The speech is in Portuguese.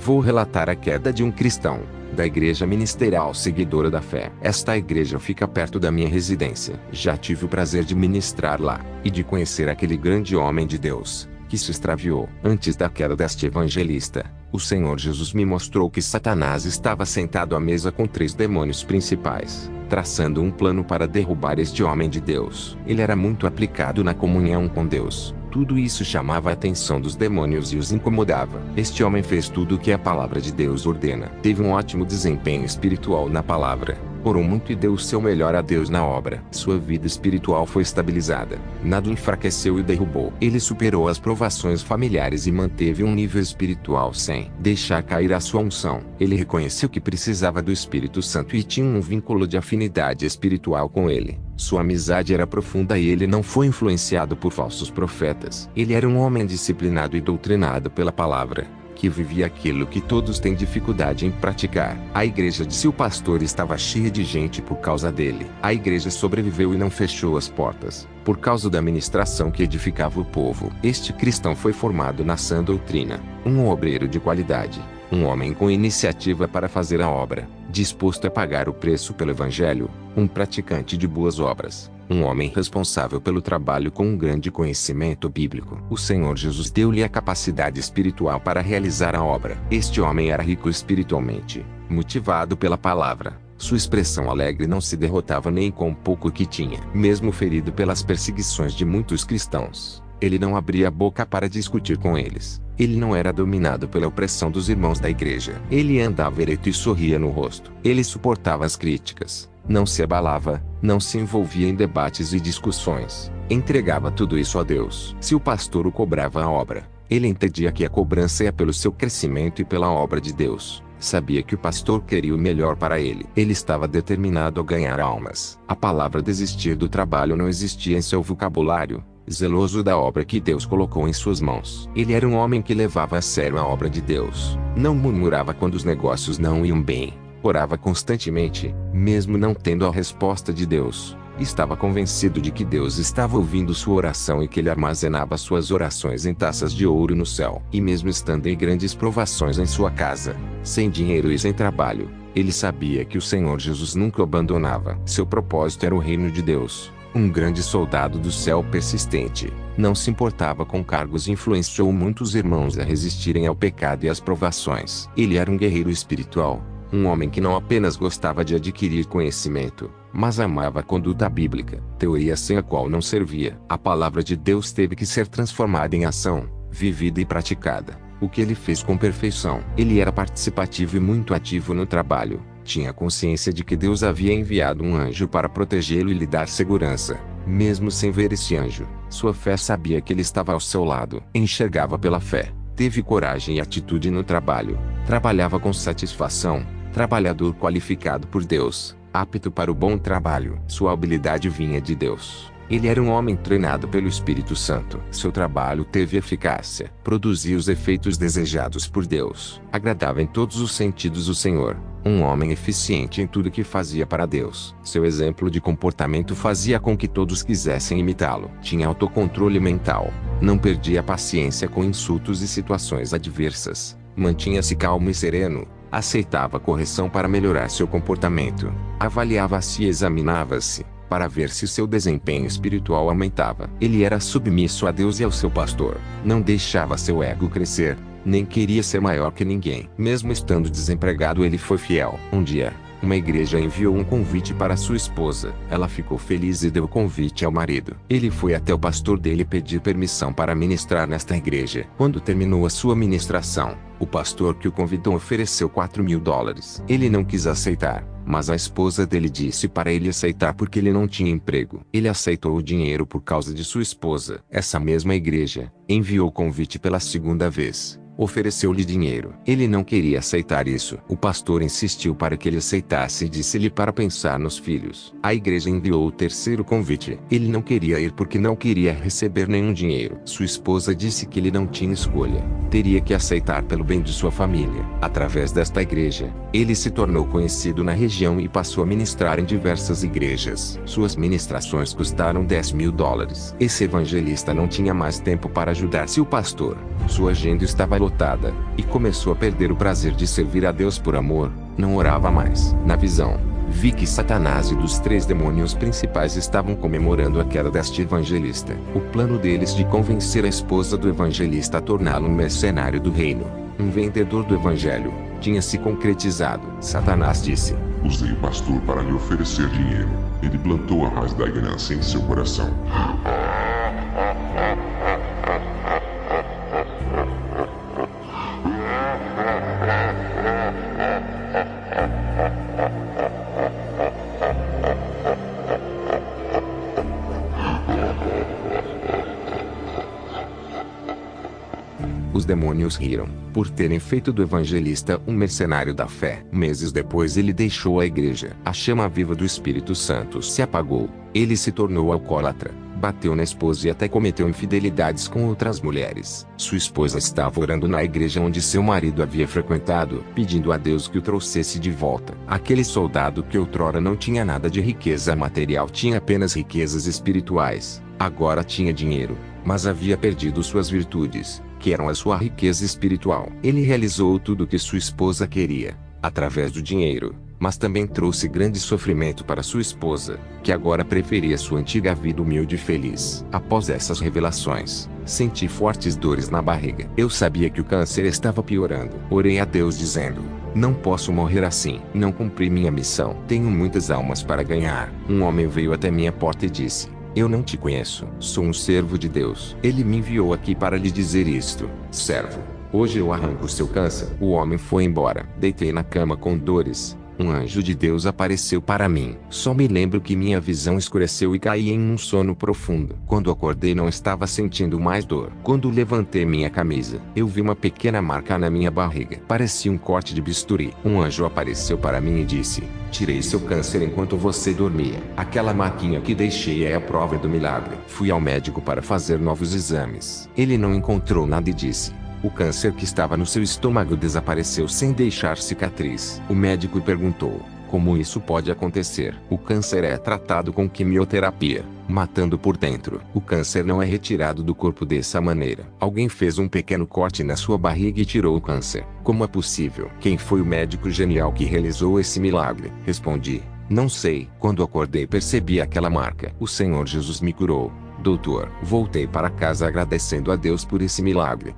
Vou relatar a queda de um cristão, da igreja ministerial seguidora da fé. Esta igreja fica perto da minha residência. Já tive o prazer de ministrar lá, e de conhecer aquele grande homem de Deus, que se extraviou. Antes da queda deste evangelista, o Senhor Jesus me mostrou que Satanás estava sentado à mesa com 3 demônios principais, traçando um plano para derrubar este homem de Deus. Ele era muito aplicado na comunhão com Deus. Tudo isso chamava a atenção dos demônios e os incomodava. Este homem fez tudo o que a palavra de Deus ordena. Teve um ótimo desempenho espiritual na palavra, orou muito e deu o seu melhor a Deus na obra. Sua vida espiritual foi estabilizada. Nada o enfraqueceu e derrubou. Ele superou as provações familiares e manteve um nível espiritual sem deixar cair a sua unção. Ele reconheceu que precisava do Espírito Santo e tinha um vínculo de afinidade espiritual com ele. Sua amizade era profunda e ele não foi influenciado por falsos profetas. Ele era um homem disciplinado e doutrinado pela palavra, que vivia aquilo que todos têm dificuldade em praticar. A igreja de seu pastor estava cheia de gente por causa dele. A igreja sobreviveu e não fechou as portas, por causa da ministração que edificava o povo. Este cristão foi formado na sã doutrina, um obreiro de qualidade, um homem com iniciativa para fazer a obra, disposto a pagar o preço pelo evangelho, um praticante de boas obras, um homem responsável pelo trabalho com um grande conhecimento bíblico. O Senhor Jesus deu-lhe a capacidade espiritual para realizar a obra. Este homem era rico espiritualmente, motivado pela palavra. Sua expressão alegre não se derrotava nem com o pouco que tinha. Mesmo ferido pelas perseguições de muitos cristãos, ele não abria a boca para discutir com eles. Ele não era dominado pela opressão dos irmãos da igreja. Ele andava ereto e sorria no rosto. Ele suportava as críticas, não se abalava, não se envolvia em debates e discussões. Entregava tudo isso a Deus. Se o pastor o cobrava a obra, ele entendia que a cobrança ia pelo seu crescimento e pela obra de Deus. Sabia que o pastor queria o melhor para ele. Ele estava determinado a ganhar almas. A palavra desistir do trabalho não existia em seu vocabulário. Zeloso da obra que Deus colocou em suas mãos. Ele era um homem que levava a sério a obra de Deus. Não murmurava quando os negócios não iam bem. Orava constantemente, mesmo não tendo a resposta de Deus. Estava convencido de que Deus estava ouvindo sua oração e que ele armazenava suas orações em taças de ouro no céu. E mesmo estando em grandes provações em sua casa, sem dinheiro e sem trabalho, ele sabia que o Senhor Jesus nunca o abandonava. Seu propósito era o reino de Deus. Um grande soldado do céu persistente, não se importava com cargos e influenciou muitos irmãos a resistirem ao pecado e às provações. Ele era um guerreiro espiritual, um homem que não apenas gostava de adquirir conhecimento, mas amava a conduta bíblica, teoria sem a qual não servia. A palavra de Deus teve que ser transformada em ação, vivida e praticada, o que ele fez com perfeição. Ele era participativo e muito ativo no trabalho. Tinha consciência de que Deus havia enviado um anjo para protegê-lo e lhe dar segurança, mesmo sem ver esse anjo. Sua fé sabia que ele estava ao seu lado. Enxergava pela fé. Teve coragem e atitude no trabalho. Trabalhava com satisfação. Trabalhador qualificado por Deus, apto para o bom trabalho. Sua habilidade vinha de Deus. Ele era um homem treinado pelo Espírito Santo. Seu trabalho teve eficácia. Produzia os efeitos desejados por Deus. Agradava em todos os sentidos o Senhor. Um homem eficiente em tudo que fazia para Deus. Seu exemplo de comportamento fazia com que todos quisessem imitá-lo. Tinha autocontrole mental. Não perdia a paciência com insultos e situações adversas. Mantinha-se calmo e sereno. Aceitava correção para melhorar seu comportamento. Avaliava-se e examinava-se, para ver se seu desempenho espiritual aumentava. Ele era submisso a Deus e ao seu pastor. Não deixava seu ego crescer, nem queria ser maior que ninguém. Mesmo estando desempregado, ele foi fiel. Um dia, uma igreja enviou um convite para sua esposa. Ela ficou feliz e deu o convite ao marido. Ele foi até o pastor dele pedir permissão para ministrar nesta igreja. Quando terminou a sua ministração, o pastor que o convidou ofereceu $4.000. Ele não quis aceitar, mas a esposa dele disse para ele aceitar porque ele não tinha emprego. Ele aceitou o dinheiro por causa de sua esposa. Essa mesma igreja enviou o convite pela segunda vez. Ofereceu-lhe dinheiro. Ele não queria aceitar isso. O pastor insistiu para que ele aceitasse e disse-lhe para pensar nos filhos. A igreja enviou o terceiro convite. Ele não queria ir porque não queria receber nenhum dinheiro. Sua esposa disse que ele não tinha escolha. Teria que aceitar pelo bem de sua família. Através desta igreja, ele se tornou conhecido na região e passou a ministrar em diversas igrejas. Suas ministrações custaram $10.000. Esse evangelista não tinha mais tempo para ajudar seu pastor. Sua agenda estava lotada derrotada, e começou a perder o prazer de servir a Deus por amor, não orava mais. Na visão, vi que Satanás e dos 3 demônios principais estavam comemorando a queda deste evangelista. O plano deles de convencer a esposa do evangelista a torná-lo um mercenário do reino, um vendedor do evangelho, tinha se concretizado. Satanás disse: Usei o pastor para lhe oferecer dinheiro. Ele plantou a raiz da ganância em seu coração. Os demônios riram, por terem feito do evangelista um mercenário da fé. Meses depois ele deixou a igreja. A chama viva do Espírito Santo se apagou. Ele se tornou alcoólatra, bateu na esposa e até cometeu infidelidades com outras mulheres. Sua esposa estava orando na igreja onde seu marido havia frequentado, pedindo a Deus que o trouxesse de volta. Aquele soldado que outrora não tinha nada de riqueza material tinha apenas riquezas espirituais. Agora tinha dinheiro, mas havia perdido suas virtudes, que eram a sua riqueza espiritual. Ele realizou tudo o que sua esposa queria, através do dinheiro, mas também trouxe grande sofrimento para sua esposa, que agora preferia sua antiga vida humilde e feliz. Após essas revelações, senti fortes dores na barriga. Eu sabia que o câncer estava piorando. Orei a Deus dizendo: não posso morrer assim. Não cumpri minha missão. Tenho muitas almas para ganhar. Um homem veio até minha porta e disse: eu não te conheço. Sou um servo de Deus. Ele me enviou aqui para lhe dizer isto: servo, hoje eu arranco o seu câncer. O homem foi embora. Deitei na cama com dores. Um anjo de Deus apareceu para mim. Só me lembro que minha visão escureceu e caí em um sono profundo. Quando acordei não estava sentindo mais dor. Quando levantei minha camisa, eu vi uma pequena marca na minha barriga. Parecia um corte de bisturi. Um anjo apareceu para mim e disse: tirei seu câncer enquanto você dormia. Aquela marquinha que deixei é a prova do milagre. Fui ao médico para fazer novos exames. Ele não encontrou nada e disse: o câncer que estava no seu estômago desapareceu sem deixar cicatriz. O médico perguntou: como isso pode acontecer? O câncer é tratado com quimioterapia, matando por dentro. O câncer não é retirado do corpo dessa maneira. Alguém fez um pequeno corte na sua barriga e tirou o câncer. Como é possível? Quem foi o médico genial que realizou esse milagre? Respondi: não sei. Quando acordei percebi aquela marca. O Senhor Jesus me curou, doutor. Voltei para casa agradecendo a Deus por esse milagre.